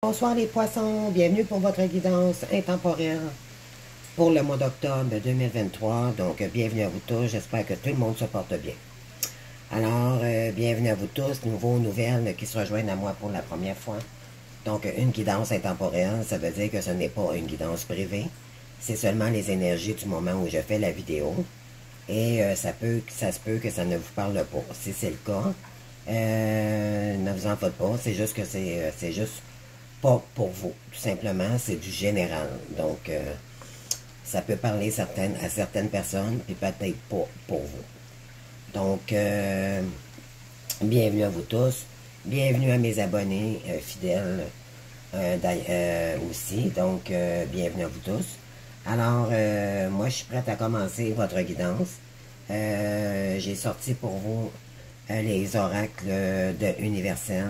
Bonsoir les poissons, bienvenue pour votre guidance intemporelle pour le mois d'octobre 2023. Donc, bienvenue à vous tous, j'espère que tout le monde se porte bien. Alors, bienvenue à vous tous, nouveaux nouvelles qui se rejoignent à moi pour la première fois. Donc, une guidance intemporelle, ça veut dire que ce n'est pas une guidance privée, c'est seulement les énergies du moment où je fais la vidéo. Et ça se peut que ça ne vous parle pas. Si c'est le cas, ne vous en faites pas, c'est juste que c'est juste pas pour vous, tout simplement, c'est du général. Donc, ça peut parler à certaines personnes, puis peut-être pas pour vous. Donc, bienvenue à vous tous. Bienvenue à mes abonnés fidèles aussi. Donc, bienvenue à vous tous. Alors, moi, je suis prête à commencer votre guidance. J'ai sorti pour vous les oracles de Universel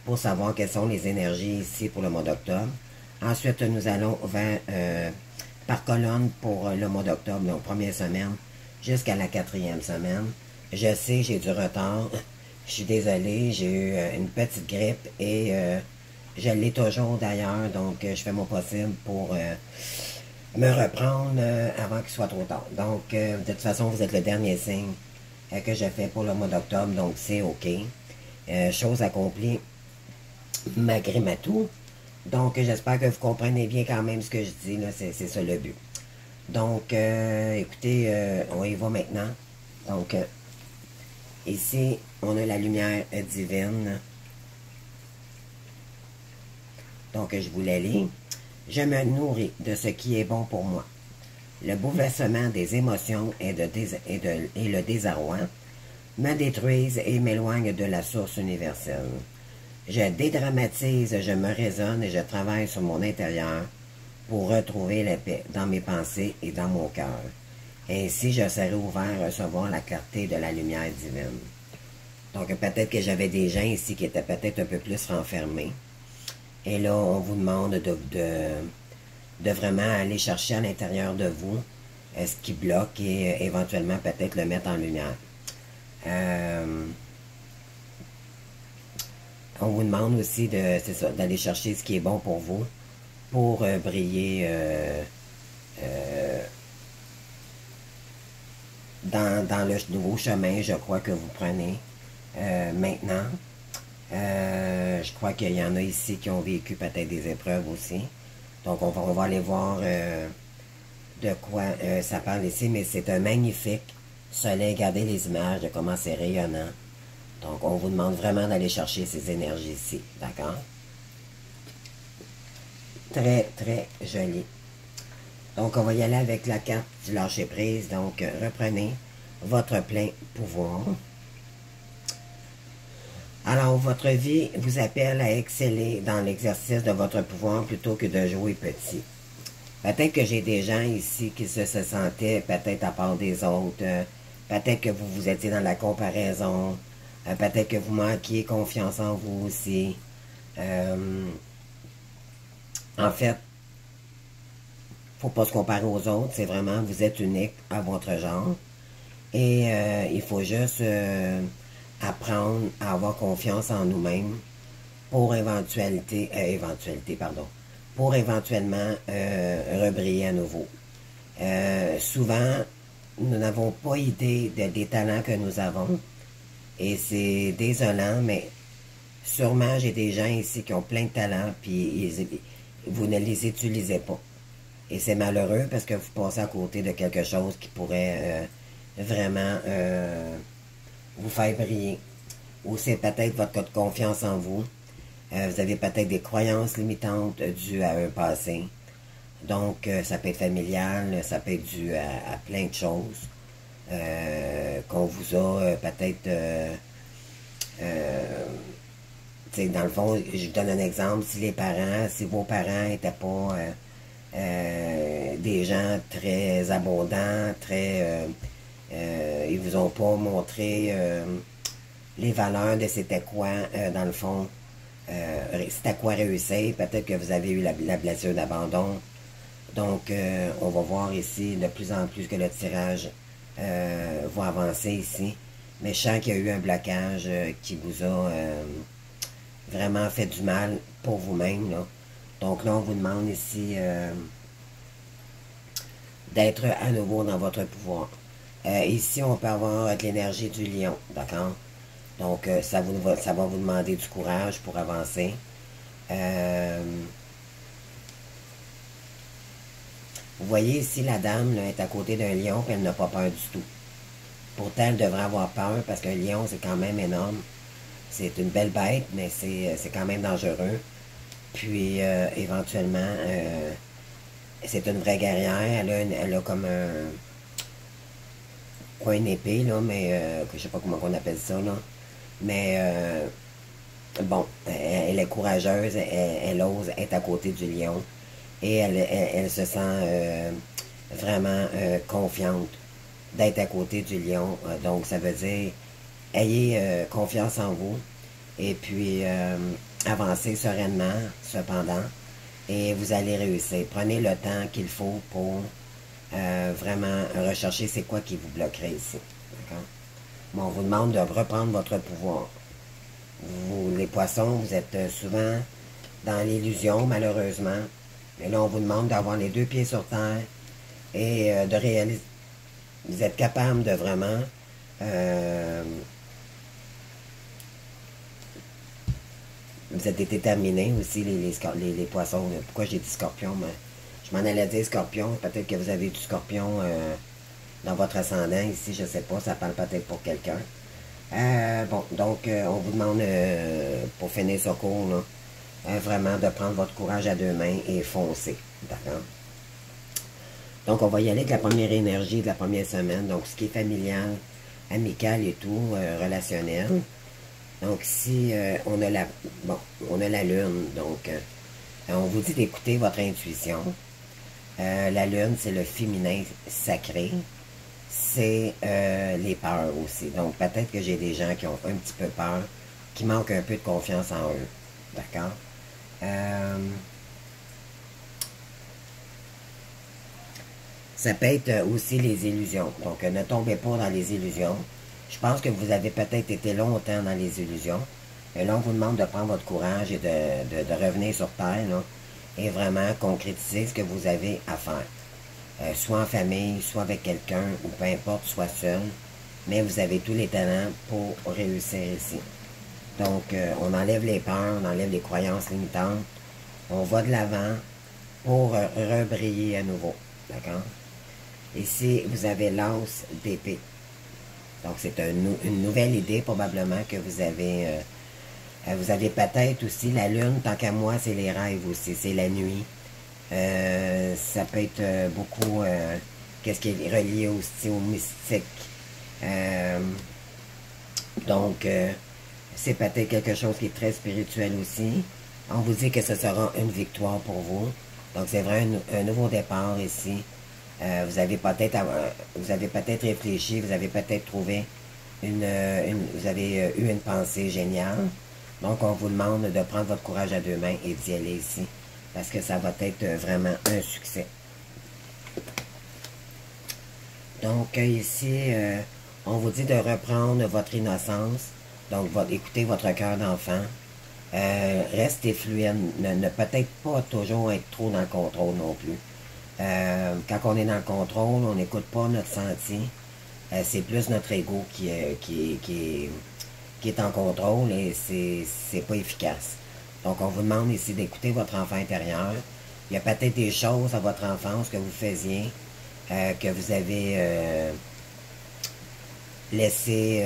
pour savoir quelles sont les énergies ici pour le mois d'octobre. Ensuite, nous allons vers, par colonne pour le mois d'octobre, donc première semaine jusqu'à la 4e semaine. Je sais, j'ai du retard. Je suis désolée, j'ai eu une petite grippe et je l'ai toujours d'ailleurs, donc je fais mon possible pour me reprendre avant qu'il soit trop tard. Donc, de toute façon, vous êtes le dernier signe que je fais pour le mois d'octobre, donc c'est OK. Chose accomplie malgré ma toux. Donc, j'espère que vous comprenez bien quand même ce que je dis, là, c'est ça le but. Donc, écoutez, on y va maintenant. Donc, ici, on a la lumière divine. Donc, je vous la lis. Je me nourris de ce qui est bon pour moi. Le bouleversement des émotions et le désarroi me détruisent et m'éloignent de la source universelle. Je dédramatise, je me raisonne et je travaille sur mon intérieur pour retrouver la paix dans mes pensées et dans mon cœur. Ainsi, je serai ouvert à recevoir la clarté de la lumière divine. Donc, peut-être que j'avais des gens ici qui étaient peut-être un peu plus renfermés. Et là, on vous demande de vraiment aller chercher à l'intérieur de vous ce qui bloque et éventuellement peut-être le mettre en lumière. On vous demande aussi d'aller chercher ce qui est bon pour vous, pour briller dans le nouveau chemin, je crois, que vous prenez maintenant. Je crois qu'il y en a ici qui ont vécu peut-être des épreuves aussi. Donc, on va aller voir de quoi ça parle ici, mais c'est un magnifique soleil. Regardez les images de comment c'est rayonnant. Donc, on vous demande vraiment d'aller chercher ces énergies ici, d'accord? Très, très joli. Donc, on va y aller avec la carte du lâcher-prise. Donc, reprenez votre plein pouvoir. Alors, votre vie vous appelle à exceller dans l'exercice de votre pouvoir plutôt que de jouer petit. Peut-être que j'ai des gens ici qui se sentaient peut-être à part des autres. Peut-être que vous étiez dans la comparaison. Peut-être que vous manquiez confiance en vous aussi. En fait, faut pas se comparer aux autres. C'est vraiment, vous êtes unique à votre genre. Et il faut juste apprendre à avoir confiance en nous-mêmes pour pour éventuellement rebriller à nouveau. Souvent, nous n'avons pas idée des talents que nous avons. Et c'est désolant, mais sûrement j'ai des gens ici qui ont plein de talents, puis vous ne les utilisez pas. Et c'est malheureux parce que vous passez à côté de quelque chose qui pourrait vraiment vous faire briller. Ou c'est peut-être votre confiance en vous. Vous avez peut-être des croyances limitantes dues à un passé. Donc, ça peut être familial, ça peut être dû à plein de choses. Qu'on vous a peut-être... dans le fond, je vous donne un exemple. Si vos parents n'étaient pas des gens très abondants, ils vous ont pas montré les valeurs de c'était quoi, dans le fond, c'était quoi réussir. Peut-être que vous avez eu la blessure d'abandon. Donc, on va voir ici de plus en plus que le tirage va avancer ici. Mais je sens qu'il y a eu un blocage qui vous a vraiment fait du mal, pour vous-même, là. Donc là, on vous demande ici d'être à nouveau dans votre pouvoir. Ici, on peut avoir de l'énergie du lion, d'accord? Donc, ça va vous demander du courage pour avancer. Vous voyez ici, la dame là, est à côté d'un lion, puis elle n'a pas peur du tout. Pourtant, elle devrait avoir peur, parce qu'un lion, c'est quand même énorme. C'est une belle bête, mais c'est quand même dangereux. Puis, éventuellement, c'est une vraie guerrière. Elle a comme un... Pas une épée, là, mais... je sais pas comment on appelle ça, là. Mais... bon, elle est courageuse, elle ose être à côté du lion. Et elle se sent vraiment confiante d'être à côté du lion. Donc, ça veut dire, ayez confiance en vous. Et puis, avancez sereinement, cependant. Et vous allez réussir. Prenez le temps qu'il faut pour vraiment rechercher c'est quoi qui vous bloquerait ici. D'accord? Bon, on vous demande de reprendre votre pouvoir. Vous, les poissons, vous êtes souvent dans l'illusion, malheureusement. Mais là, on vous demande d'avoir les 2 pieds sur terre et de réaliser. Vous êtes capable de vraiment vous êtes déterminés aussi, les poissons. Pourquoi j'ai dit scorpion? Mais je m'en allais dire scorpion. Peut-être que vous avez du scorpion dans votre ascendant ici, je ne sais pas. Ça parle peut-être pour quelqu'un. Bon, donc, on vous demande, pour finir ce cours, là, vraiment de prendre votre courage à 2 mains et foncer. D'accord? Donc, on va y aller avec la première énergie de la première semaine. Donc, ce qui est familial, amical et tout, relationnel. Donc, ici, on a la lune. Donc, on vous dit d'écouter votre intuition. La lune, c'est le féminin sacré. C'est les peurs aussi. Donc, peut-être que j'ai des gens qui ont un petit peu peur, qui manquent un peu de confiance en eux. D'accord? Ça peut être aussi les illusions. Donc, ne tombez pas dans les illusions. Je pense que vous avez peut-être été longtemps dans les illusions. Et là, on vous demande de prendre votre courage et de revenir sur Terre, là, et vraiment concrétiser ce que vous avez à faire. Soit en famille, soit avec quelqu'un, ou peu importe, soit seul. Mais vous avez tous les talents pour réussir ici. Donc, on enlève les peurs, on enlève les croyances limitantes. On va de l'avant pour rebriller à nouveau. D'accord? Ici, vous avez l'as d'épée. Donc, c'est une nouvelle idée, probablement, que vous avez. Vous avez peut-être aussi la lune, tant qu'à moi, c'est les rêves aussi, c'est la nuit. Ça peut être beaucoup qu'est-ce qui est relié aussi au mystique. Donc, c'est peut-être quelque chose qui est très spirituel aussi. On vous dit que ce sera une victoire pour vous. Donc, c'est vraiment un nouveau départ ici. Vous avez peut-être réfléchi, vous avez peut-être trouvé vous avez eu une pensée géniale. Donc, on vous demande de prendre votre courage à 2 mains et d'y aller ici. Parce que ça va être vraiment un succès. Donc, ici, on vous dit de reprendre votre innocence. Donc, écoutez votre cœur d'enfant. Restez fluide. Ne peut-être pas toujours être trop dans le contrôle non plus. Quand on est dans le contrôle, on n'écoute pas notre senti. C'est plus notre ego qui est en contrôle et c'est pas efficace. Donc, on vous demande ici d'écouter votre enfant intérieur. Il y a peut-être des choses à votre enfance que vous faisiez, que vous avez laissé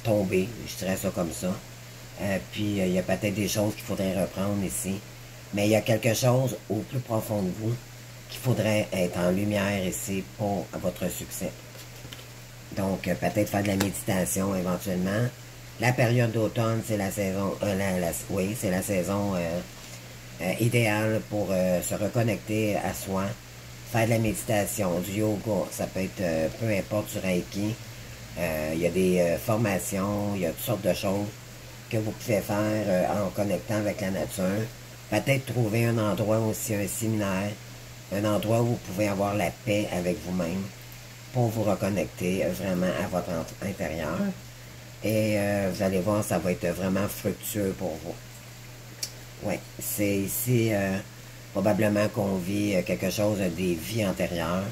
tomber, je dirais ça comme ça. Puis, il y a peut-être des choses qu'il faudrait reprendre ici. Mais il y a quelque chose au plus profond de vous qu'il faudrait être en lumière ici pour votre succès. Donc, peut-être faire de la méditation éventuellement. La période d'automne, c'est la saison, oui, c'est la saison idéale pour se reconnecter à soi, faire de la méditation, du yoga, ça peut être peu importe du Reiki. Il y a des formations, il y a toutes sortes de choses que vous pouvez faire en connectant avec la nature. Peut-être trouver un endroit aussi, un séminaire, un endroit où vous pouvez avoir la paix avec vous-même pour vous reconnecter vraiment à votre intérieur. Et vous allez voir, ça va être vraiment fructueux pour vous. Oui, c'est ici probablement qu'on vit quelque chose des vies antérieures.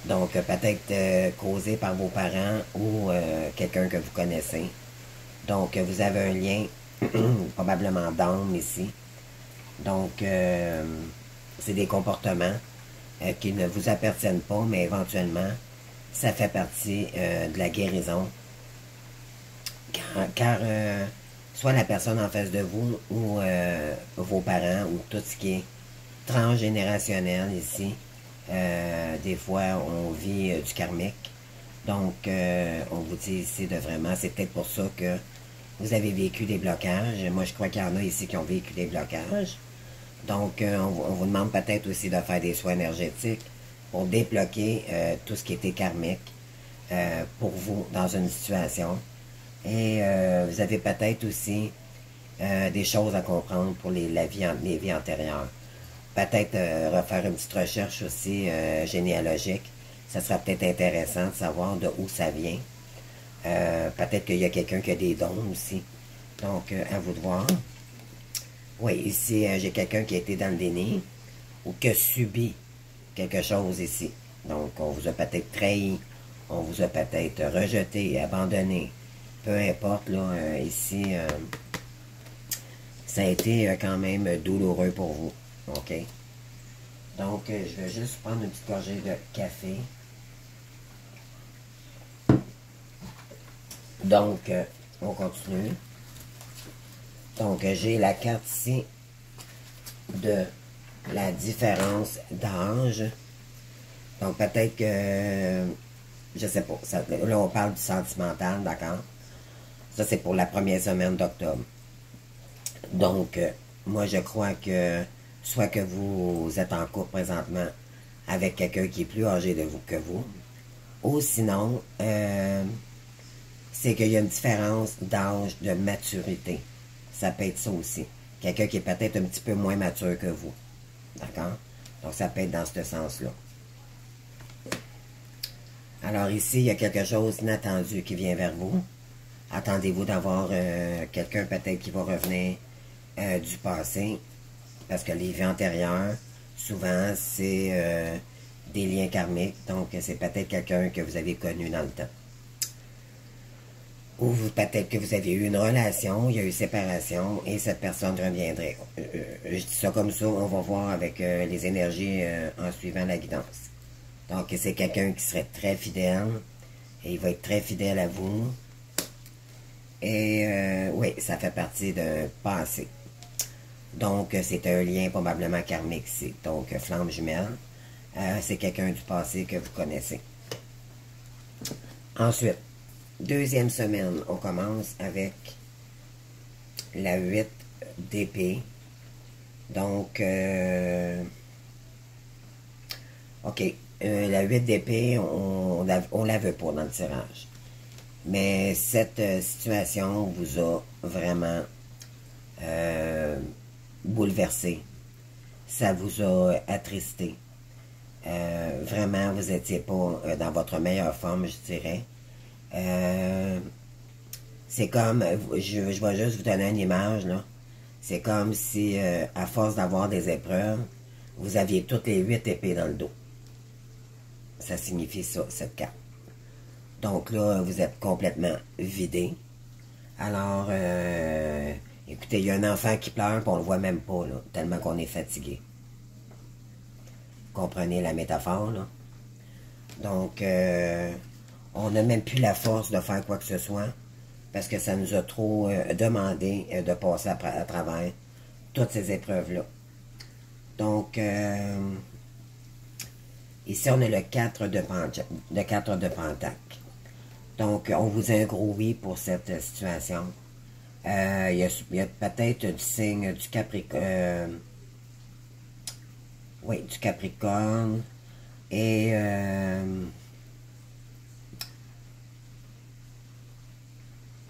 Donc, peut-être causé par vos parents ou quelqu'un que vous connaissez. Donc, vous avez un lien probablement d'âme ici. Donc, c'est des comportements qui ne vous appartiennent pas, mais éventuellement, ça fait partie de la guérison. Car soit la personne en face de vous ou vos parents ou tout ce qui est transgénérationnel ici, des fois on vit du karmique. Donc on vous dit ici de vraiment, c'est peut-être pour ça que vous avez vécu des blocages. Moi je crois qu'il y en a ici qui ont vécu des blocages. Donc on vous demande peut-être aussi de faire des soins énergétiques pour débloquer tout ce qui était karmique pour vous dans une situation. Et vous avez peut-être aussi des choses à comprendre pour les vies antérieures. Peut-être refaire une petite recherche aussi généalogique. Ça sera peut-être intéressant de savoir de où ça vient. Peut-être qu'il y a quelqu'un qui a des dons aussi. Donc, à vous de voir. Oui, ici, j'ai quelqu'un qui a été dans le déni ou qui a subi quelque chose ici. Donc, on vous a peut-être trahi, on vous a peut-être rejeté, abandonné. Peu importe, là, ici, ça a été quand même douloureux pour vous. OK? Donc, je vais juste prendre une petite gorgée de café. Donc, on continue. Donc, j'ai la carte ici de la différence d'âge. Donc, peut-être que, je sais pas, ça, là, on parle du sentimental, d'accord? Ça, c'est pour la première semaine d'octobre. Donc, moi, je crois que soit que vous êtes en couple présentement avec quelqu'un qui est plus âgé de vous que vous, ou sinon, c'est qu'il y a une différence d'âge, de maturité. Ça peut être ça aussi. Quelqu'un qui est peut-être un petit peu moins mature que vous. D'accord? Donc, ça peut être dans ce sens-là. Alors ici, il y a quelque chose d'inattendu qui vient vers vous. Attendez-vous d'avoir quelqu'un peut-être qui va revenir du passé. Parce que les vies antérieures, souvent, c'est des liens karmiques. Donc, c'est peut-être quelqu'un que vous avez connu dans le temps. Ou peut-être que vous avez eu une relation, il y a eu séparation, et cette personne reviendrait. Je dis ça comme ça, on va voir avec les énergies en suivant la guidance. Donc, c'est quelqu'un qui serait très fidèle, et il va être très fidèle à vous. Et oui, ça fait partie d'un passé. Donc, c'est un lien probablement karmique ici. Donc, flamme jumelle, c'est quelqu'un du passé que vous connaissez. Ensuite, deuxième semaine, on commence avec la 8 d'épée. Donc, ok, la 8 d'épée, on la veut pas dans le tirage. Mais cette situation vous a vraiment bouleversé. Ça vous a attristé. Vraiment, vous n'étiez pas dans votre meilleure forme, je dirais. C'est comme, je vais juste vous donner une image, là. C'est comme si, à force d'avoir des épreuves, vous aviez toutes les 8 épées dans le dos. Ça signifie ça, cette carte. Donc là, vous êtes complètement vidé. Alors, écoutez, il y a un enfant qui pleure, puis on le voit même pas, là, tellement qu'on est fatigué. Vous comprenez la métaphore, là? Donc, on n'a même plus la force de faire quoi que ce soit, parce que ça nous a trop demandé de passer à travers toutes ces épreuves-là. Donc, ici, on a le 4 de Pentacle. Donc, on vous a un gros oui pour cette situation. Il y a peut-être du signe du Capricorne. Oui, du Capricorne. Et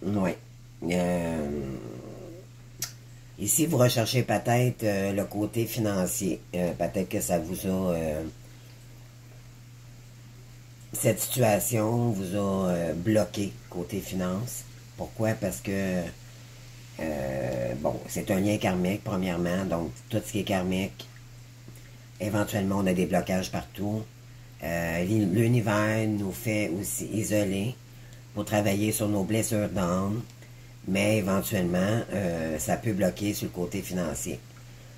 oui. Ici, vous recherchez peut-être le côté financier. Peut-être que ça vous a... cette situation vous a bloqué côté finance. Pourquoi? Parce que Bon, c'est un lien karmique, premièrement. Donc, tout ce qui est karmique, éventuellement, on a des blocages partout. L'univers nous fait aussi isoler pour travailler sur nos blessures d'âme, mais éventuellement, ça peut bloquer sur le côté financier.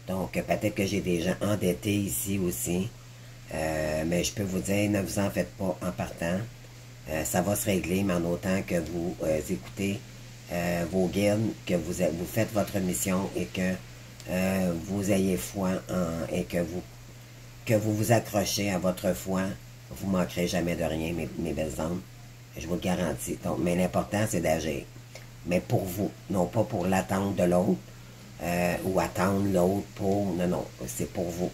Donc, peut-être que j'ai des gens endettés ici aussi, mais je peux vous dire, ne vous en faites pas en partant. Ça va se régler, mais en autant que vous écoutez vos guides, que vous faites votre mission et que vous ayez foi et que vous vous accrochez à votre foi, vous ne manquerez jamais de rien, mes belles âmes. Je vous le garantis. Donc, mais l'important, c'est d'agir. Mais pour vous, non pas pour l'attente de l'autre, ou attendre l'autre pour... Non, non, c'est pour vous.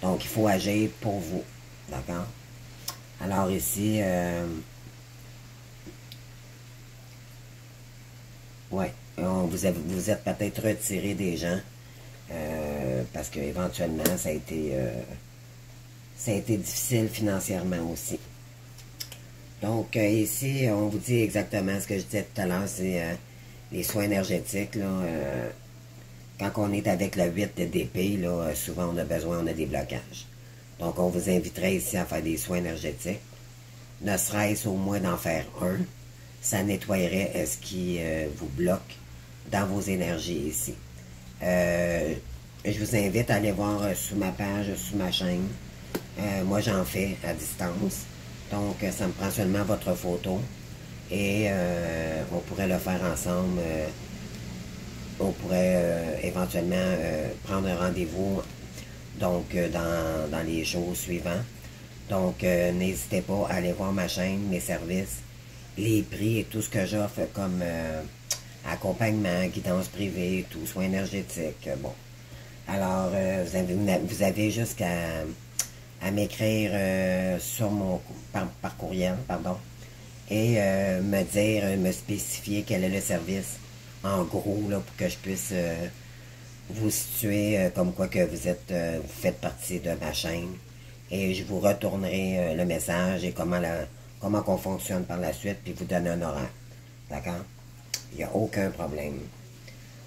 Donc, il faut agir pour vous. D'accord? Alors ici, ouais, vous êtes peut-être retiré des gens, parce qu'éventuellement, ça a été difficile financièrement aussi. Donc, ici, on vous dit exactement ce que je disais tout à l'heure, c'est les soins énergétiques, là, quand on est avec le 8 d'épée, là, souvent on a besoin, on a des blocages. Donc, on vous inviterait ici à faire des soins énergétiques. Ne serait-ce au moins d'en faire un. Ça nettoyerait ce qui vous bloque dans vos énergies ici. Je vous invite à aller voir sous ma page, sous ma chaîne. Moi, j'en fais à distance. Donc, ça me prend seulement votre photo. Et on pourrait le faire ensemble. On pourrait éventuellement prendre un rendez-vous donc dans les jours suivants. Donc, n'hésitez pas à aller voir ma chaîne, mes services, les prix et tout ce que j'offre comme accompagnement, guidance privée, tout, soins énergétiques. Bon. Alors, vous avez jusqu'à m'écrire sur par courriel, pardon, et me spécifier quel est le service, en gros, là, pour que je puisse vous situer comme quoi que vous faites partie de ma chaîne. Et je vous retournerai le message et comment qu'on fonctionne par la suite, puis vous donner un horaire. D'accord? Il n'y a aucun problème.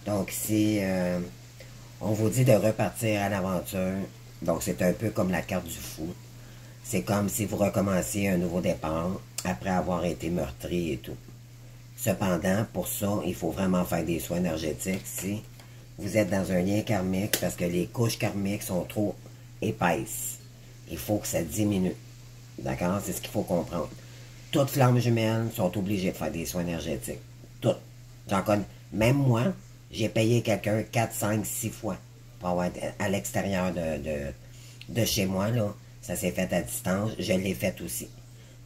Donc, si on vous dit de repartir à l'aventure, donc c'est un peu comme la carte du fou. C'est comme si vous recommenciez un nouveau départ après avoir été meurtri et tout. Cependant, pour ça, il faut vraiment faire des soins énergétiques si vous êtes dans un lien karmique parce que les couches karmiques sont trop épaisses. Il faut que ça diminue. D'accord? C'est ce qu'il faut comprendre. Toutes flammes jumelles sont obligées de faire des soins énergétiques. Toutes. J'en connais. Même moi, j'ai payé quelqu'un 4, 5, 6 fois pour avoir à l'extérieur de chez moi, là. Ça s'est fait à distance. Je l'ai fait aussi.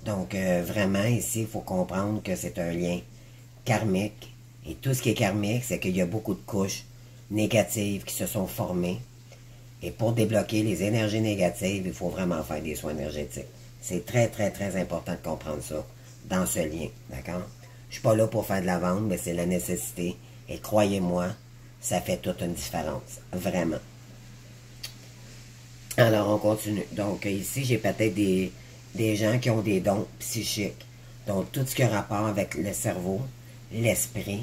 Donc, vraiment, ici, il faut comprendre que c'est un lien karmique. Et tout ce qui est karmique, c'est qu'il y a beaucoup de couches négatives qui se sont formées. Et pour débloquer les énergies négatives, il faut vraiment faire des soins énergétiques. C'est très, très, très important de comprendre ça dans ce lien. D'accord? Je suis pas là pour faire de la vente, mais c'est la nécessité. Et croyez-moi, ça fait toute une différence. Vraiment. Alors, on continue. Donc, ici, j'ai peut-être des gens qui ont des dons psychiques. Donc, tout ce qui a rapport avec le cerveau, l'esprit.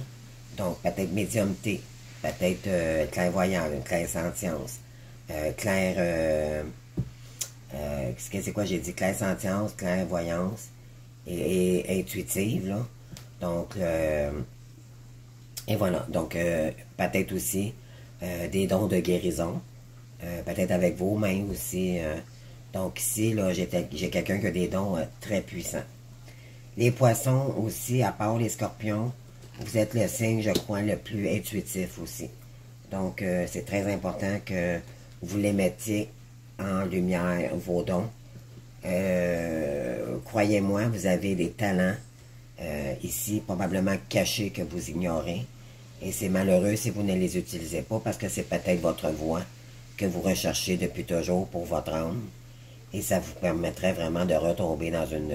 Donc, peut-être médiumnité, peut-être clairvoyance, clairsentience, c'est quoi j'ai dit? Clairsentience, clairvoyance et intuitive, là. Donc, et voilà. Donc, peut-être aussi des dons de guérison. Peut-être avec vos mains aussi. Donc ici, là, j'ai quelqu'un qui a des dons très puissants. Les poissons aussi, à part les scorpions, vous êtes le signe, je crois, le plus intuitif aussi. Donc, c'est très important que vous les mettiez en lumière, vos dons. Croyez-moi, vous avez des talents ici, probablement cachés que vous ignorez. Et c'est malheureux si vous ne les utilisez pas parce que c'est peut-être votre voie que vous recherchez depuis toujours pour votre âme. Et ça vous permettrait vraiment de retomber dans une...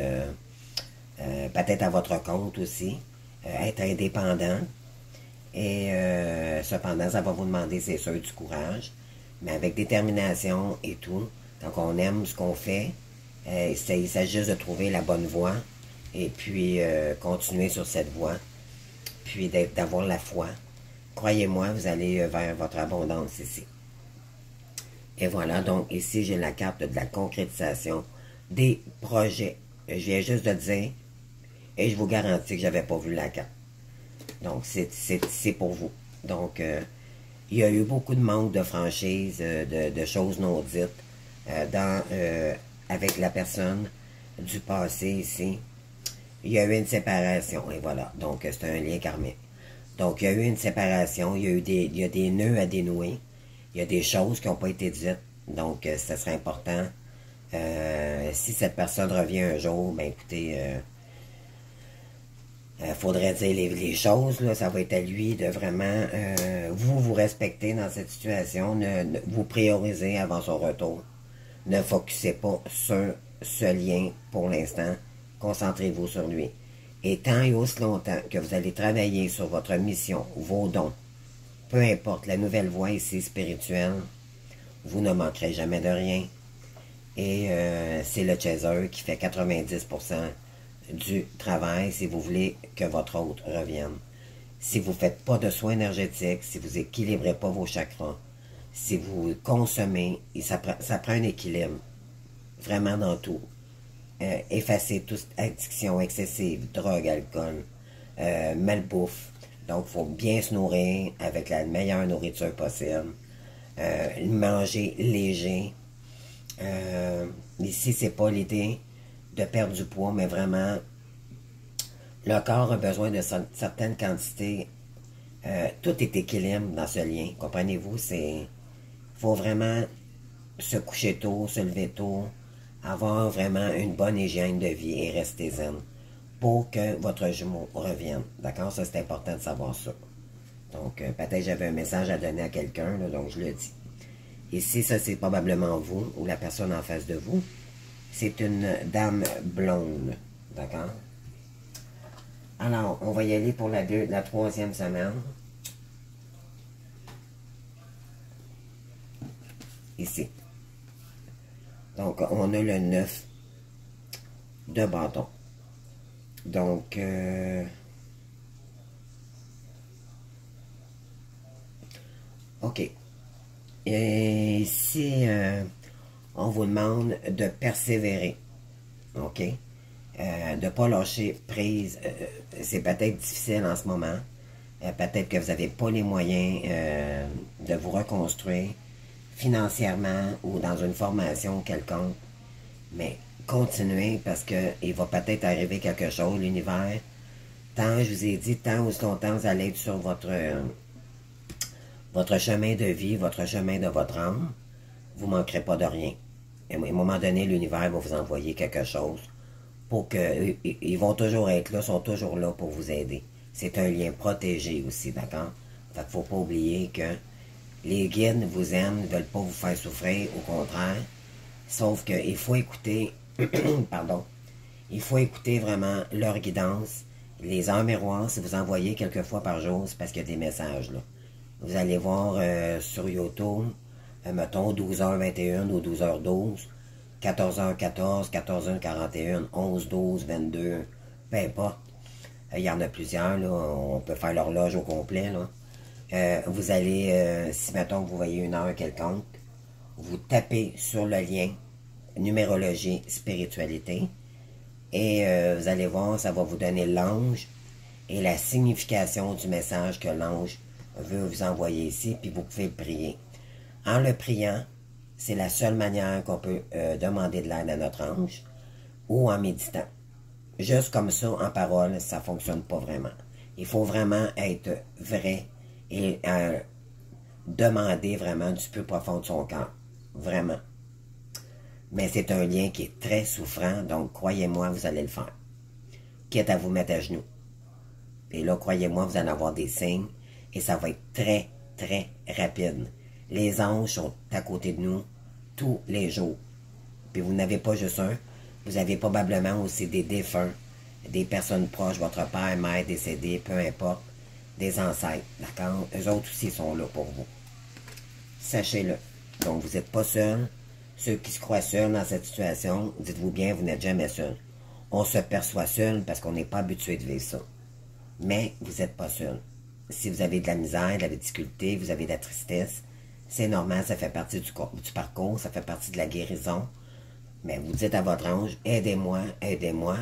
peut-être à votre compte aussi, être indépendant. Et cependant, ça va vous demander, c'est sûr, du courage. Mais avec détermination et tout, quand on aime ce qu'on fait, il s'agit juste de trouver la bonne voie. Et puis, continuer sur cette voie. Puis d'avoir la foi. croyez-moi, vous allez vers votre abondance ici. Et voilà, donc ici, j'ai la carte de la concrétisation des projets. Je viens juste de dire, et je vous garantis que je n'avais pas vu la carte. Donc, c'est pour vous. Donc, il y a eu beaucoup de manque de franchise, de choses non dites avec la personne du passé ici. Il y a eu une séparation, et voilà. Donc, c'est un lien karmique. Donc, il y a eu une séparation, il y a des nœuds à dénouer, il y a des choses qui n'ont pas été dites. Donc, ça serait important. Si cette personne revient un jour, ben écoutez, faudrait dire les choses, là, ça va être à lui de vraiment vous respecter dans cette situation, vous prioriser avant son retour. Ne focussez pas sur ce lien pour l'instant, concentrez-vous sur lui. Et tant et aussi longtemps que vous allez travailler sur votre mission, vos dons, peu importe la nouvelle voie ici spirituelle, vous ne manquerez jamais de rien. Et c'est le chaser qui fait 90% du travail si vous voulez que votre hôte revienne. Si vous ne faites pas de soins énergétiques, si vous n'équilibrez pas vos chakras, si vous consommez, ça prend un équilibre, vraiment dans tout. Effacer toute addiction excessive, drogue, alcool, malbouffe. Donc, il faut bien se nourrir avec la meilleure nourriture possible. Manger léger. Ici, c'est pas l'idée de perdre du poids, mais vraiment, le corps a besoin de certaines quantités. Tout est équilibre dans ce lien. Comprenez-vous? Faut vraiment se coucher tôt, se lever tôt, avoir vraiment une bonne hygiène de vie et rester zen pour que votre jumeau revienne. D'accord? Ça, c'est important de savoir ça. Donc, peut-être j'avais un message à donner à quelqu'un, donc je le dis. Ici, ça, c'est probablement vous ou la personne en face de vous. C'est une dame blonde. D'accord? Alors, on va y aller pour la troisième semaine. Ici. Donc, on a le 9 de bâton. Donc, OK. Et ici, on vous demande de persévérer. OK? De ne pas lâcher prise. C'est peut-être difficile en ce moment. Peut-être que vous n'avez pas les moyens de vous reconstruire financièrement ou dans une formation quelconque. Mais continuez parce qu'il va peut-être arriver quelque chose, l'univers. Tant, je vous ai dit, tant ou longtemps vous allez être sur votre chemin de vie, votre chemin de votre âme, vous ne manquerez pas de rien. Et à un moment donné, l'univers va vous envoyer quelque chose pour que ils vont toujours être là, sont toujours là pour vous aider. C'est un lien protégé aussi, d'accord? Fait qu'il ne faut pas oublier que les guides vous aiment, ne veulent pas vous faire souffrir, au contraire. Sauf qu'il faut écouter, pardon, il faut écouter vraiment leur guidance. Les heures miroirs, si vous envoyez quelques fois par jour, c'est parce qu'il y a des messages, là. Vous allez voir sur YouTube, mettons 12h21 ou 12h12, 14h14, 14h41, 11h12, 22, peu importe. Il y en a plusieurs, là, on peut faire l'horloge au complet, là. Vous allez, si mettons que vous voyez une heure quelconque, vous tapez sur le lien numérologie, spiritualité, et vous allez voir, ça va vous donner l'ange et la signification du message que l'ange veut vous envoyer ici, puis vous pouvez le prier. En le priant, c'est la seule manière qu'on peut demander de l'aide à notre ange, ou en méditant. Juste comme ça, en parole, ça ne fonctionne pas vraiment. Il faut vraiment être vrai et demander vraiment du plus profond de son cœur. Vraiment. Mais c'est un lien qui est très souffrant, donc croyez-moi, vous allez le faire. Quitte à vous mettre à genoux. Et là, croyez-moi, vous allez avoir des signes et ça va être très, très rapide. Les anges sont à côté de nous tous les jours. Puis vous n'avez pas juste un, vous avez probablement aussi des défunts, des personnes proches, votre père, mère décédé, peu importe, des ancêtres, d'accord? Eux autres aussi sont là pour vous. Sachez-le. Donc, vous n'êtes pas seul. Ceux qui se croient seuls dans cette situation, dites-vous bien, vous n'êtes jamais seul. On se perçoit seul parce qu'on n'est pas habitué de vivre ça. Mais vous n'êtes pas seul. si vous avez de la misère, de la difficulté, vous avez de la tristesse, c'est normal, ça fait partie du parcours, ça fait partie de la guérison. Mais vous dites à votre ange, aidez-moi, aidez-moi.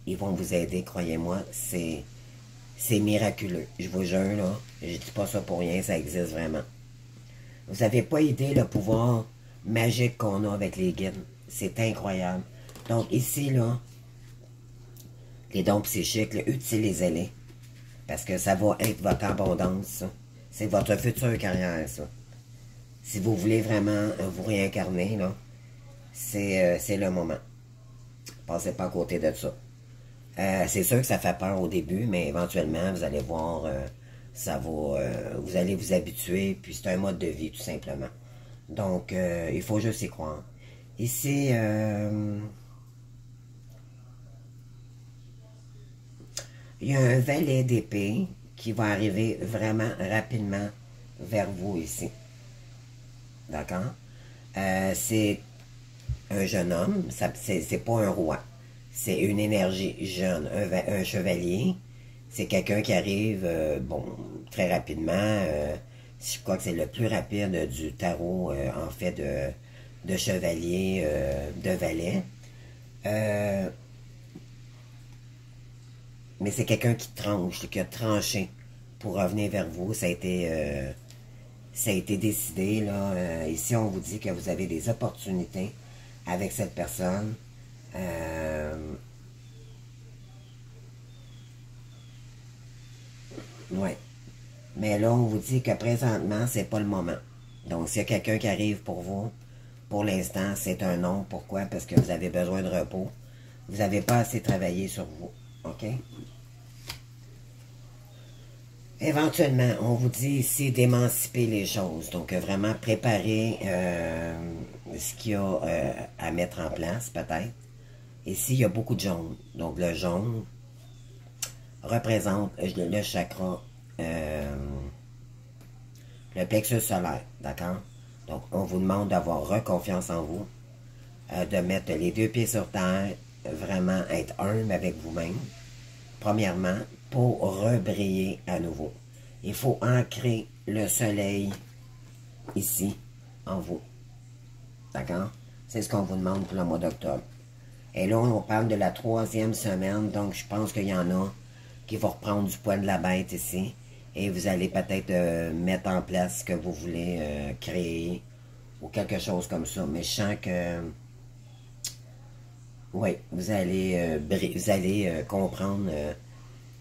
Ils vont vous aider, croyez-moi, c'est miraculeux. Je vous jure, là, je dis pas ça pour rien, ça existe vraiment. Vous n'avez pas idée le pouvoir magique qu'on a avec les guides. C'est incroyable. Donc ici, là, les dons psychiques, là, utilisez-les. Parce que ça va être votre abondance, ça. C'est votre future carrière, ça. Si vous voulez vraiment vous réincarner, là, c'est le moment. Passez pas à côté de ça. C'est sûr que ça fait peur au début, mais éventuellement, vous allez voir, ça va, vous allez vous habituer, puis c'est un mode de vie, tout simplement. Donc, il faut juste y croire. Ici, il y a un valet d'épée qui va arriver vraiment rapidement vers vous ici. D'accord? C'est un jeune homme, c'est pas un roi. C'est une énergie jeune, un chevalier. C'est quelqu'un qui arrive, bon, très rapidement. Je crois que c'est le plus rapide du tarot, en fait, de chevalier, de valet. Mais c'est quelqu'un qui tranche, qui a tranché pour revenir vers vous. Ça a été décidé, là. Ici, on vous dit que vous avez des opportunités avec cette personne. Ouais. Mais là, on vous dit que présentement, c'est pas le moment. Donc, s'il y a quelqu'un qui arrive pour vous, pour l'instant, c'est un non. Pourquoi? Parce que vous avez besoin de repos. Vous n'avez pas assez travaillé sur vous. OK? Éventuellement, on vous dit ici d'émanciper les choses. Donc, vraiment préparer ce qu'il y a à mettre en place, peut-être. Ici, il y a beaucoup de jaune. Donc, le jaune représente le chakra, le plexus solaire. D'accord? Donc, on vous demande d'avoir reconfiance en vous, de mettre les deux pieds sur terre, vraiment être humble avec vous-même. Premièrement, pour rebriller à nouveau. Il faut ancrer le soleil ici, en vous. D'accord? C'est ce qu'on vous demande pour le mois d'octobre. Et là, on parle de la 3e semaine, donc je pense qu'il y en a qui vont reprendre du poil de la bête ici. Et vous allez peut-être mettre en place ce que vous voulez créer ou quelque chose comme ça. Mais je sens que, oui, vous allez comprendre,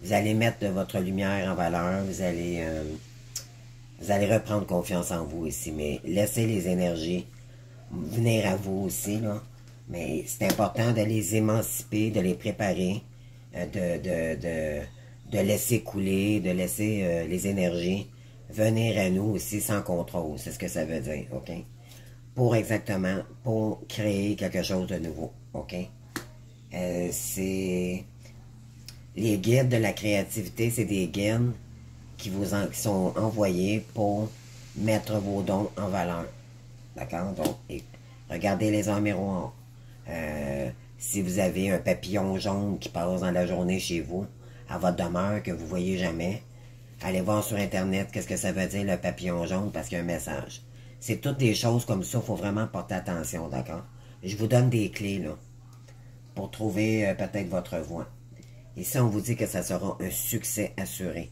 vous allez mettre de votre lumière en valeur, vous allez reprendre confiance en vous ici. Mais laissez les énergies venir à vous aussi, là. Mais c'est important de les émanciper, de les préparer, de laisser couler, de laisser les énergies venir à nous aussi sans contrôle. C'est ce que ça veut dire, OK? Pour créer quelque chose de nouveau, OK? C'est... Les guides de la créativité, c'est des guides qui sont envoyés pour mettre vos dons en valeur. D'accord? Donc, regardez les en miroir. Si vous avez un papillon jaune qui passe dans la journée chez vous, à votre demeure, que vous ne voyez jamais, allez voir sur Internet qu'est-ce que ça veut dire le papillon jaune, parce qu'il y a un message. C'est toutes des choses comme ça, il faut vraiment porter attention, d'accord? Je vous donne des clés, là, pour trouver peut-être votre voie. Ici, on vous dit que ça sera un succès assuré.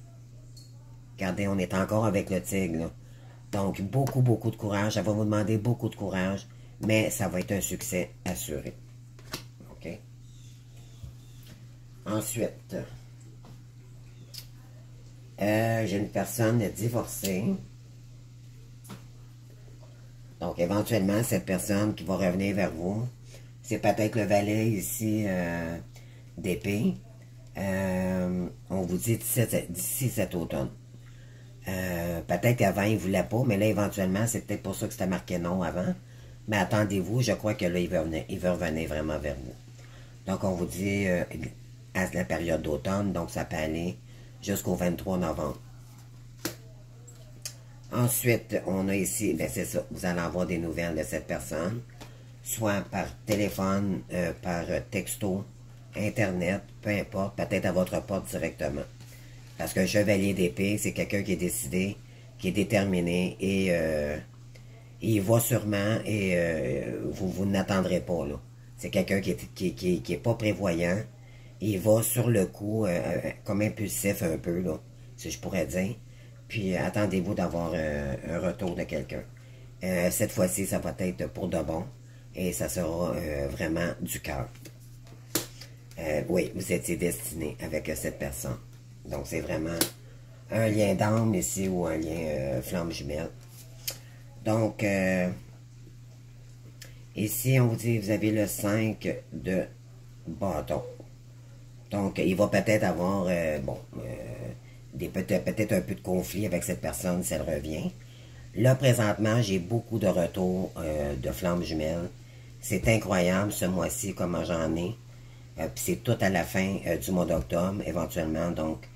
Regardez, on est encore avec le tigre, là. Donc, beaucoup, beaucoup de courage. Ça va vous demander beaucoup de courage, mais ça va être un succès assuré. OK? Ensuite, j'ai une personne divorcée. Donc, éventuellement, cette personne qui va revenir vers vous, c'est peut-être le valet ici d'épée. On vous dit d'ici cet automne. Peut-être qu'avant, il ne voulait pas, mais là, éventuellement, c'est peut-être pour ça que c'était marqué non avant. Mais attendez-vous, je crois que là, il veut revenir vraiment vers vous. Donc, on vous dit à la période d'automne, donc ça peut aller jusqu'au 23 novembre. Ensuite, on a ici, ben c'est ça, vous allez avoir des nouvelles de cette personne, soit par téléphone, par texto, Internet, peu importe, peut-être à votre porte directement. Parce qu'un chevalier d'épée, c'est quelqu'un qui est décidé, qui est déterminé et il va sûrement et vous n'attendrez pas, là. C'est quelqu'un qui est pas prévoyant. Il va sur le coup, comme impulsif un peu, là, si je pourrais dire. Puis attendez-vous d'avoir un retour de quelqu'un. Cette fois-ci, ça va être pour de bon. Et ça sera vraiment du cœur. Oui, vous étiez destiné avec cette personne. Donc c'est vraiment un lien d'âme ici ou un lien flamme jumelle. Donc, ici, on vous dit, vous avez le 5 de bâton. Donc, il va peut-être avoir, peut-être un peu de conflit avec cette personne si elle revient. Là, présentement, j'ai beaucoup de retours de flammes jumelles. C'est incroyable ce mois-ci, comment j'en ai. Puis c'est tout à la fin du mois d'octobre, éventuellement. Donc,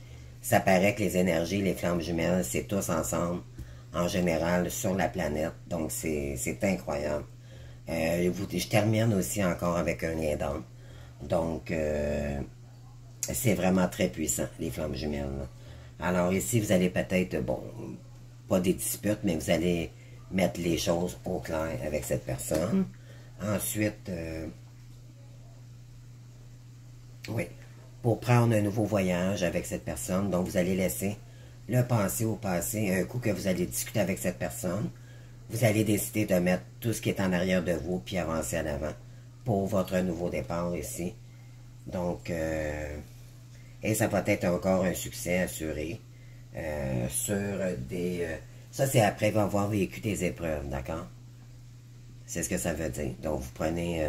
ça paraît que les énergies, les flammes jumelles, c'est tous ensemble, en général, sur la planète. Donc, c'est incroyable. Je termine aussi encore avec un lien d'âme. Donc, c'est vraiment très puissant, les flammes jumelles. Là. Alors ici, vous allez peut-être, bon, pas des disputes, mais vous allez mettre les choses au clair avec cette personne. Ensuite, oui, pour prendre un nouveau voyage avec cette personne, donc vous allez laisser le passé au passé. Un coup que vous allez discuter avec cette personne, vous allez décider de mettre tout ce qui est en arrière de vous, puis avancer à l'avant pour votre nouveau départ ici. Donc, et ça va être encore un succès assuré sur des... ça, c'est après avoir vécu des épreuves, d'accord? C'est ce que ça veut dire. Donc, vous prenez...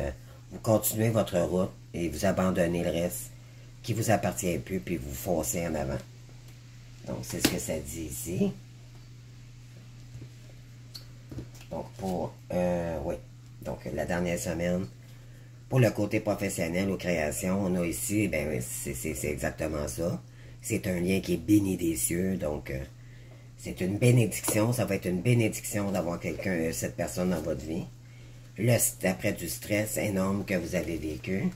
vous continuez votre route et vous abandonnez le reste qui vous appartient plus, puis vous foncez en avant. Donc, c'est ce que ça dit ici. Donc, pour... oui. Donc, la dernière semaine... Pour le côté professionnel ou création, on a ici, ben c'est exactement ça. C'est un lien qui est béni des cieux, donc c'est une bénédiction. Ça va être une bénédiction d'avoir quelqu'un, cette personne dans votre vie. Après du stress énorme que vous avez vécu.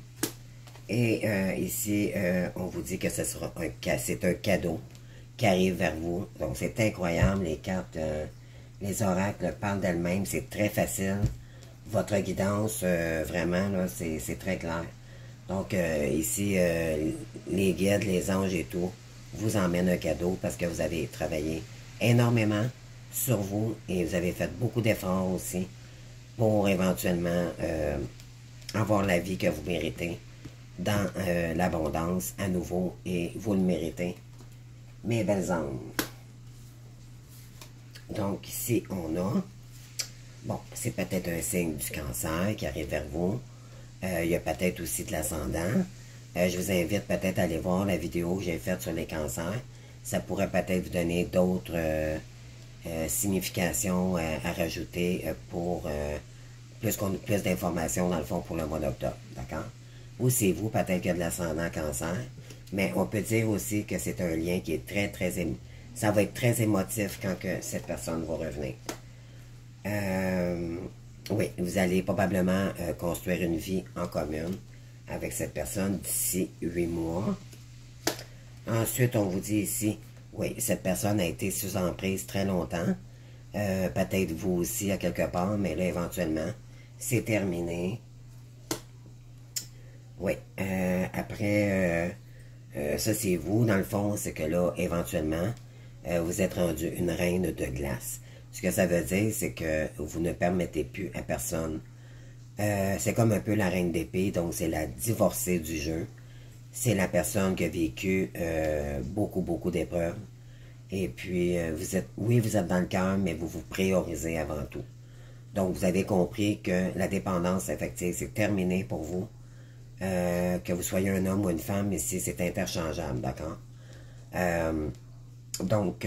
Et ici, on vous dit que c'est un cadeau qui arrive vers vous. Donc c'est incroyable, les cartes, les oracles parlent d'elles-mêmes, c'est très facile. Votre guidance, vraiment, là, c'est très clair. Donc, ici, les guides, les anges et tout, vous emmènent un cadeau parce que vous avez travaillé énormément sur vous et vous avez fait beaucoup d'efforts aussi pour éventuellement avoir la vie que vous méritez dans l'abondance à nouveau et vous le méritez. Mes belles âmes. Donc, ici, on a... Bon, c'est peut-être un signe du cancer qui arrive vers vous. Il y a peut-être aussi de l'ascendant. Je vous invite peut-être à aller voir la vidéo que j'ai faite sur les cancers. Ça pourrait peut-être vous donner d'autres significations à rajouter pour plus d'informations dans le fond pour le mois d'octobre. D'accord? Ou c'est vous, peut-être qu'il y a de l'ascendant cancer. Mais on peut dire aussi que c'est un lien qui est très ça va être très émotif quand que cette personne va revenir. Oui, vous allez probablement construire une vie en commune avec cette personne d'ici 8 mois. Ensuite, on vous dit ici, oui, cette personne a été sous emprise très longtemps. Peut-être vous aussi à quelque part, mais là, éventuellement, c'est terminé. Oui, après, ça c'est vous, dans le fond, c'est que là, éventuellement, vous êtes rendu une reine de glace. Ce que ça veut dire, c'est que vous ne permettez plus à personne. C'est comme un peu la reine d'épée, donc c'est la divorcée du jeu. C'est la personne qui a vécu beaucoup d'épreuves. Et puis, oui, vous êtes dans le cœur, mais vous vous priorisez avant tout. Donc, vous avez compris que la dépendance affective, c'est terminé pour vous. Que vous soyez un homme ou une femme, ici, c'est interchangeable, d'accord? Donc,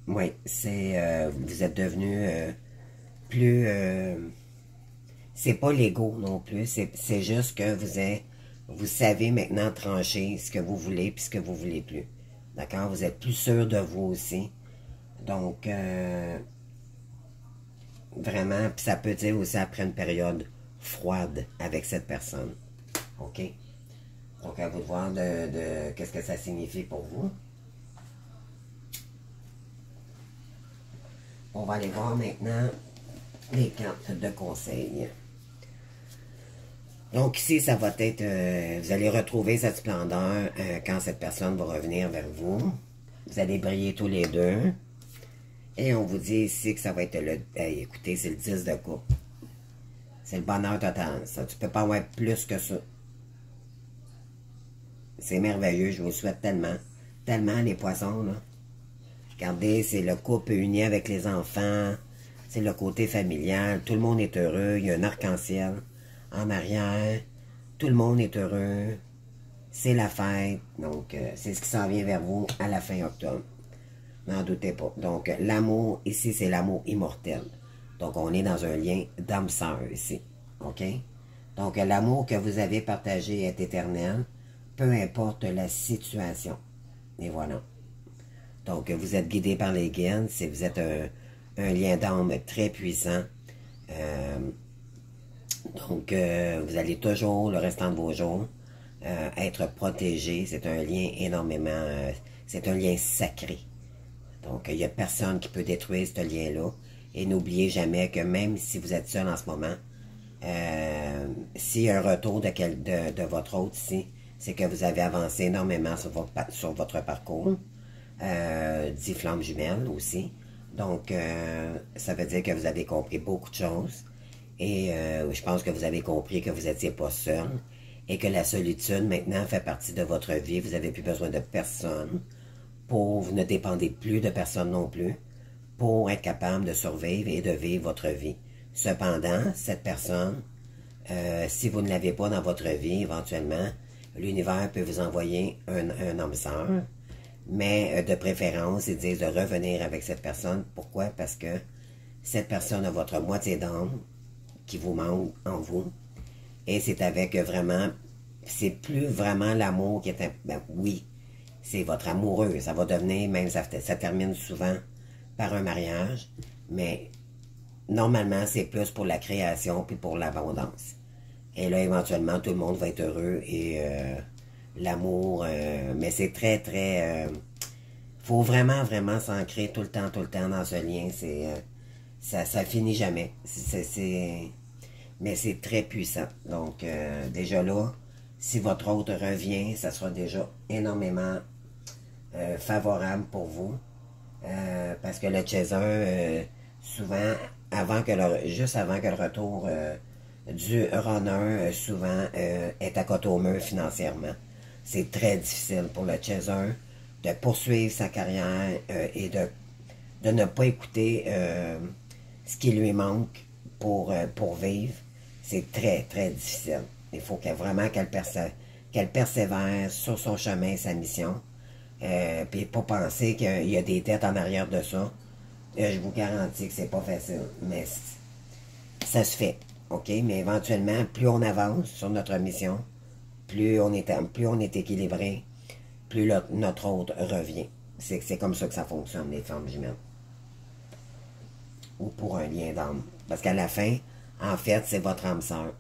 oui, vous êtes devenu plus... c'est pas l'ego non plus, c'est juste que vous savez maintenant trancher ce que vous voulez puis ce que vous voulez plus. D'accord? Vous êtes plus sûr de vous aussi. Donc, vraiment, puis ça peut dire aussi après une période froide avec cette personne. OK? Donc, à vous de voir qu'est-ce que ça signifie pour vous. On va aller voir maintenant les cartes de conseil. Donc ici, ça va être, vous allez retrouver cette splendeur quand cette personne va revenir vers vous. Vous allez briller tous les deux. Et on vous dit ici que ça va être le, écoutez, c'est le 10 de coupe. C'est le bonheur total. Ça, tu peux pas avoir plus que ça. C'est merveilleux, je vous le souhaite tellement. Tellement, les poissons, là. Regardez, c'est le couple uni avec les enfants. C'est le côté familial. Tout le monde est heureux. Il y a un arc-en-ciel en arrière. Tout le monde est heureux. C'est la fête. Donc, c'est ce qui s'en vient vers vous à la fin octobre. N'en doutez pas. Donc, l'amour, ici, c'est l'amour immortel. Donc, on est dans un lien d'âme-sœur ici. OK? Donc, l'amour que vous avez partagé est éternel, peu importe la situation. Et voilà. Donc, vous êtes guidé par les guides. Vous êtes un lien d'âme très puissant. Donc, vous allez toujours, le restant de vos jours, être protégé. C'est un lien énormément... c'est un lien sacré. Donc, il n'y a personne qui peut détruire ce lien-là. Et n'oubliez jamais que même si vous êtes seul en ce moment, s'il y a un retour de votre hôte ici, c'est que vous avez avancé énormément sur votre parcours. 10 flammes jumelles aussi. Donc, ça veut dire que vous avez compris beaucoup de choses. Et je pense que vous avez compris que vous n'étiez pas seul. Et que la solitude, maintenant, fait partie de votre vie. Vous n'avez plus besoin de personne. Vous ne dépendez plus de personne non plus. Pour être capable de survivre et de vivre votre vie. Cependant, cette personne, si vous ne l'avez pas dans votre vie, éventuellement, l'univers peut vous envoyer un âme sœur. Mais de préférence, ils disent de revenir avec cette personne. Pourquoi? Parce que cette personne a votre moitié d'âme qui vous manque en vous. Et c'est avec vraiment... C'est plus vraiment l'amour qui est... Ben oui, c'est votre amoureux. Ça va devenir, même ça termine souvent par un mariage. Mais normalement, c'est plus pour la création puis pour l'abondance. Et là, éventuellement, tout le monde va être heureux et... l'amour, mais c'est très, très... faut vraiment, vraiment s'ancrer tout le temps dans ce lien. Ça finit jamais. Mais c'est très puissant. Donc, déjà là, si votre hôte revient, ça sera déjà énormément favorable pour vous. Parce que le chaser, souvent, juste avant que le retour du runner, souvent, est à côté au mur financièrement. C'est très difficile pour le chaser de poursuivre sa carrière et de ne pas écouter ce qui lui manque pour vivre. C'est très, très difficile. Il faut vraiment qu'elle persévère sur son chemin, sa mission. Puis pas penser qu'il y a des têtes en arrière de ça. Je vous garantis que c'est pas facile. Mais ça se fait. OK? Mais éventuellement, plus on avance sur notre mission, plus on est équilibré, plus notre hôte revient. C'est comme ça que ça fonctionne, les flammes jumelles. Ou pour un lien d'âme. Parce qu'à la fin, en fait, c'est votre âme sœur.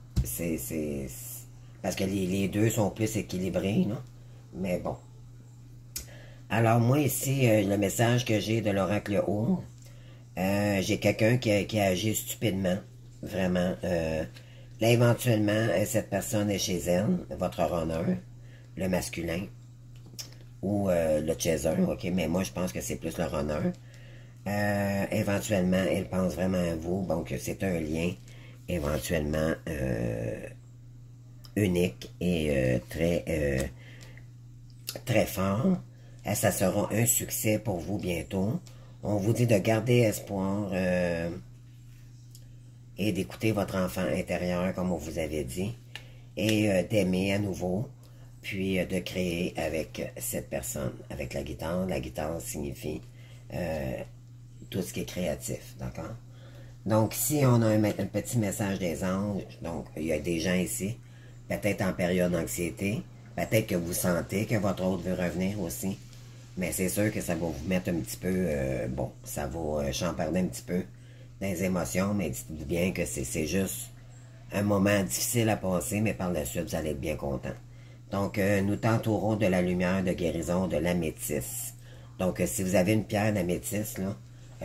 Parce que les deux sont plus équilibrés, non? Mais bon. Alors, moi, ici, le message que j'ai de l'oracle haut, j'ai quelqu'un qui a agi stupidement. Vraiment. Là, éventuellement, cette personne est chez elle, votre runner, le masculin, ou le chaser, ok, mais moi, je pense que c'est plus le runner. Éventuellement, elle pense vraiment à vous, donc c'est un lien, éventuellement, unique et très fort. Ça sera un succès pour vous bientôt. On vous dit de garder espoir... et d'écouter votre enfant intérieur, comme on vous avait dit, et d'aimer à nouveau, puis de créer avec cette personne, avec la guitare. La guitare signifie tout ce qui est créatif, d'accord? Donc, si on a un petit message des anges, donc il y a des gens ici, peut-être en période d'anxiété, peut-être que vous sentez que votre hôte veut revenir aussi, mais c'est sûr que ça va vous mettre un petit peu, bon, ça va champerder un petit peu des émotions, mais dites-vous bien que c'est juste un moment difficile à passer, mais par la suite, vous allez être bien content. Donc, nous t'entourons de la lumière de guérison de l'améthyste. Donc, si vous avez une pierre d'améthyste, là,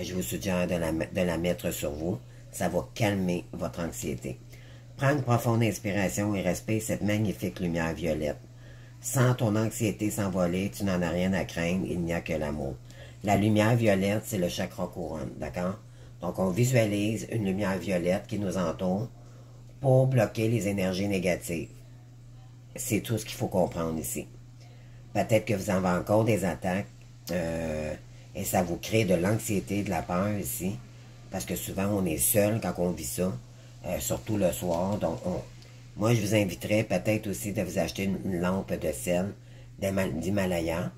je vous suggère de la mettre sur vous. Ça va calmer votre anxiété. Prends une profonde inspiration et respire cette magnifique lumière violette. Sans ton anxiété s'envoler, tu n'en as rien à craindre, il n'y a que l'amour. La lumière violette, c'est le chakra couronne, d'accord? Donc, on visualise une lumière violette qui nous entoure pour bloquer les énergies négatives. C'est tout ce qu'il faut comprendre ici. Peut-être que vous en avez encore des attaques et ça vous crée de l'anxiété, de la peur ici. Parce que souvent, on est seul quand on vit ça, surtout le soir. Donc, moi, je vous inviterais peut-être aussi de vous acheter une lampe de sel d'Himalaya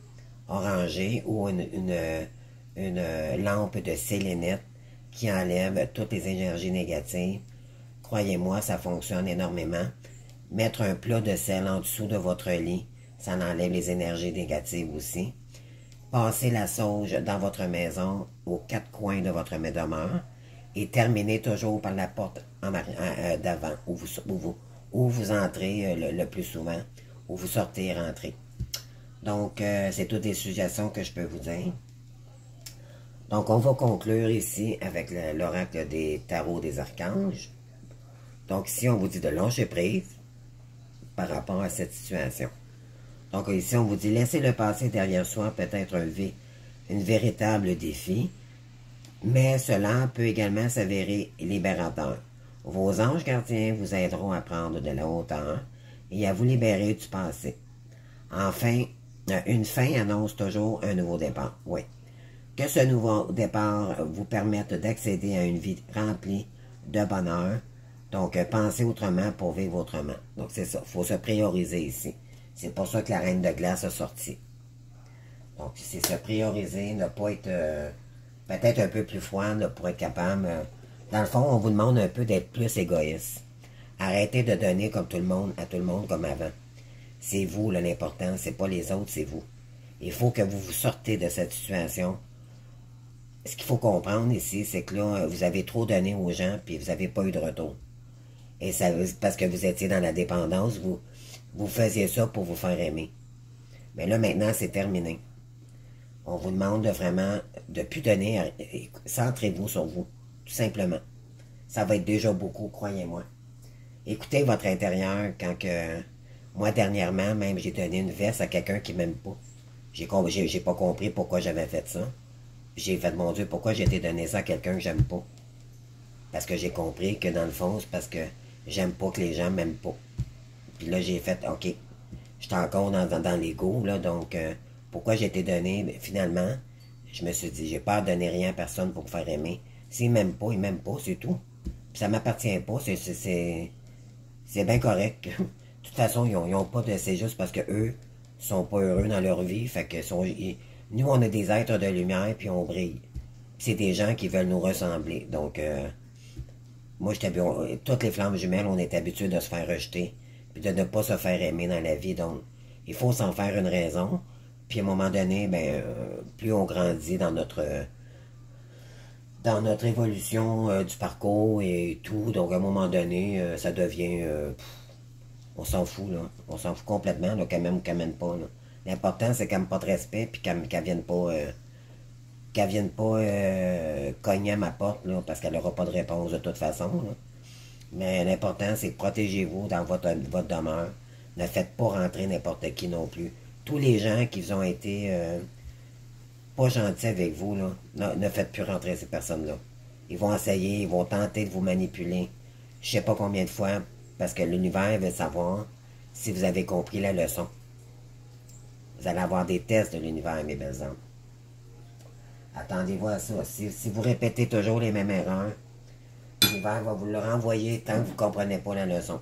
orangée ou une lampe de sélénite qui enlève toutes les énergies négatives. Croyez-moi, ça fonctionne énormément. Mettre un plat de sel en dessous de votre lit, ça enlève les énergies négatives aussi. Passez la sauge dans votre maison, aux quatre coins de votre demeure, et terminez toujours par la porte d'avant, où vous entrez le plus souvent, où vous sortez et rentrez. Donc, c'est toutes les suggestions que je peux vous dire. Donc, on va conclure ici avec l'oracle des tarots des archanges. Donc, ici, on vous dit de lâcher prise par rapport à cette situation. Donc, ici, on vous dit, laisser le passé derrière soi peut être une véritable défi, mais cela peut également s'avérer libérateur. Vos anges gardiens vous aideront à prendre de la hauteur et à vous libérer du passé. Enfin, une fin annonce toujours un nouveau départ. Oui. Que ce nouveau départ vous permette d'accéder à une vie remplie de bonheur. Donc, pensez autrement pour vivre autrement. Donc, c'est ça. Il faut se prioriser ici. C'est pour ça que la Reine de Glace a sorti. Donc, c'est se prioriser, ne pas être peut-être un peu plus froide pour être capable. Dans le fond, on vous demande un peu d'être plus égoïste. Arrêtez de donner comme tout le monde, à tout le monde comme avant. C'est vous, l'important, c'est pas les autres, c'est vous. Il faut que vous vous sortez de cette situation. Ce qu'il faut comprendre ici, c'est que là, vous avez trop donné aux gens, puis vous n'avez pas eu de retour. Et ça, parce que vous étiez dans la dépendance, vous faisiez ça pour vous faire aimer. Mais là, maintenant, c'est terminé. On vous demande de vraiment, de plus donner, centrez-vous sur vous, tout simplement. Ça va être déjà beaucoup, croyez-moi. Écoutez votre intérieur quand que, moi, dernièrement, même, j'ai donné une veste à quelqu'un qui m'aime pas. J'ai pas compris pourquoi j'avais fait ça. J'ai fait, mon Dieu, pourquoi j'ai été donné ça à quelqu'un que j'aime pas. Parce que j'ai compris que, dans le fond, c'est parce que j'aime pas que les gens m'aiment pas. Puis là, j'ai fait, OK, j'étais encore dans l'ego, là, donc, pourquoi j'ai été donné? Mais finalement, je me suis dit, j'ai pas à donner rien à personne pour me faire aimer. S'ils m'aiment pas, ils m'aiment pas, c'est tout. Puis ça m'appartient pas, c'est bien correct. De toute façon, ils ont pas de... C'est juste parce que eux sont pas heureux dans leur vie, fait que nous, on est des êtres de lumière, puis on brille. C'est des gens qui veulent nous ressembler. Donc, moi, toutes les flammes jumelles, on est habitués de se faire rejeter, puis de ne pas se faire aimer dans la vie. Donc, il faut s'en faire une raison. Puis à un moment donné, ben, plus on grandit dans notre évolution du parcours et tout, donc à un moment donné, ça devient... on s'en fout, là. On s'en fout complètement, là, qu'elle m'aime ou qu'elle m'aime pas, là. L'important, c'est qu'elle n'ait pas de respect, puis qu'elle vienne pas... cogner à ma porte, là, parce qu'elle n'aura pas de réponse de toute façon, là. Mais l'important, c'est que protégez-vous dans votre demeure. Ne faites pas rentrer n'importe qui non plus. Tous les gens qui vous ont été pas gentils avec vous, là, ne faites plus rentrer ces personnes-là. Ils vont essayer, ils vont tenter de vous manipuler. Je sais pas combien de fois, parce que l'univers veut savoir si vous avez compris la leçon. Vous allez avoir des tests de l'univers, mes belles âmes. Attendez-vous à ça. Si vous répétez toujours les mêmes erreurs, l'univers va vous le renvoyer tant que vous ne comprenez pas la leçon.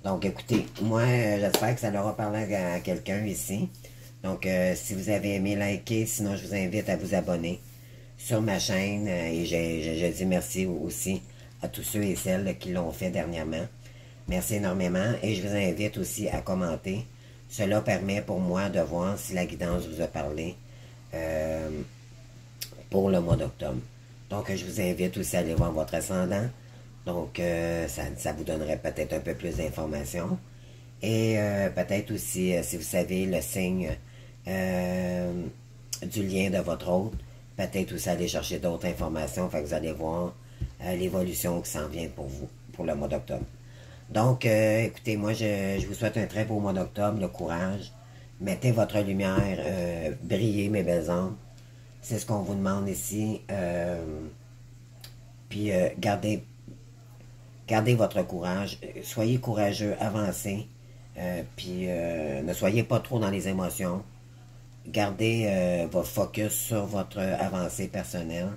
Donc, écoutez, moi, j'espère que ça leur a parlé à quelqu'un ici. Donc, si vous avez aimé, likez. Sinon, je vous invite à vous abonner sur ma chaîne. Et je dis merci aussi à tous ceux et celles qui l'ont fait dernièrement. Merci énormément. Et je vous invite aussi à commenter. Cela permet pour moi de voir si la guidance vous a parlé pour le mois d'octobre. Donc, je vous invite aussi à aller voir votre ascendant. Donc, ça vous donnerait peut-être un peu plus d'informations. Et peut-être aussi, si vous savez le signe du lien de votre hôte, peut-être aussi aller chercher d'autres informations. Fait que vous allez voir l'évolution qui s'en vient pour vous, pour le mois d'octobre. Donc, écoutez, moi, je vous souhaite un très beau mois d'octobre, le courage. Mettez votre lumière, brillez, mes belles âmes. C'est ce qu'on vous demande ici. Puis, gardez votre courage. Soyez courageux, avancez. Puis, ne soyez pas trop dans les émotions. Gardez votre focus sur votre avancée personnelle.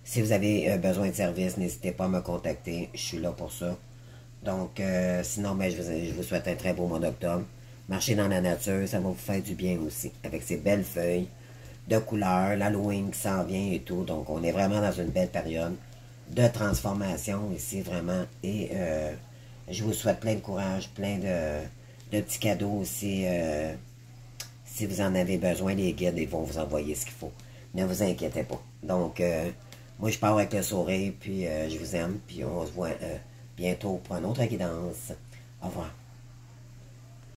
Si vous avez besoin de service, n'hésitez pas à me contacter. Je suis là pour ça. Donc, sinon, ben, je vous souhaite un très beau mois d'octobre. Marchez dans la nature, ça va vous faire du bien aussi. Avec ces belles feuilles de couleurs, l'Halloween qui s'en vient et tout. Donc, on est vraiment dans une belle période de transformation ici, vraiment. Et je vous souhaite plein de courage, plein de petits cadeaux aussi. Si vous en avez besoin, les guides, ils vont vous envoyer ce qu'il faut. Ne vous inquiétez pas. Donc, moi, je pars avec le sourire, puis je vous aime, puis on se voit bientôt pour une autre guidance. Au revoir.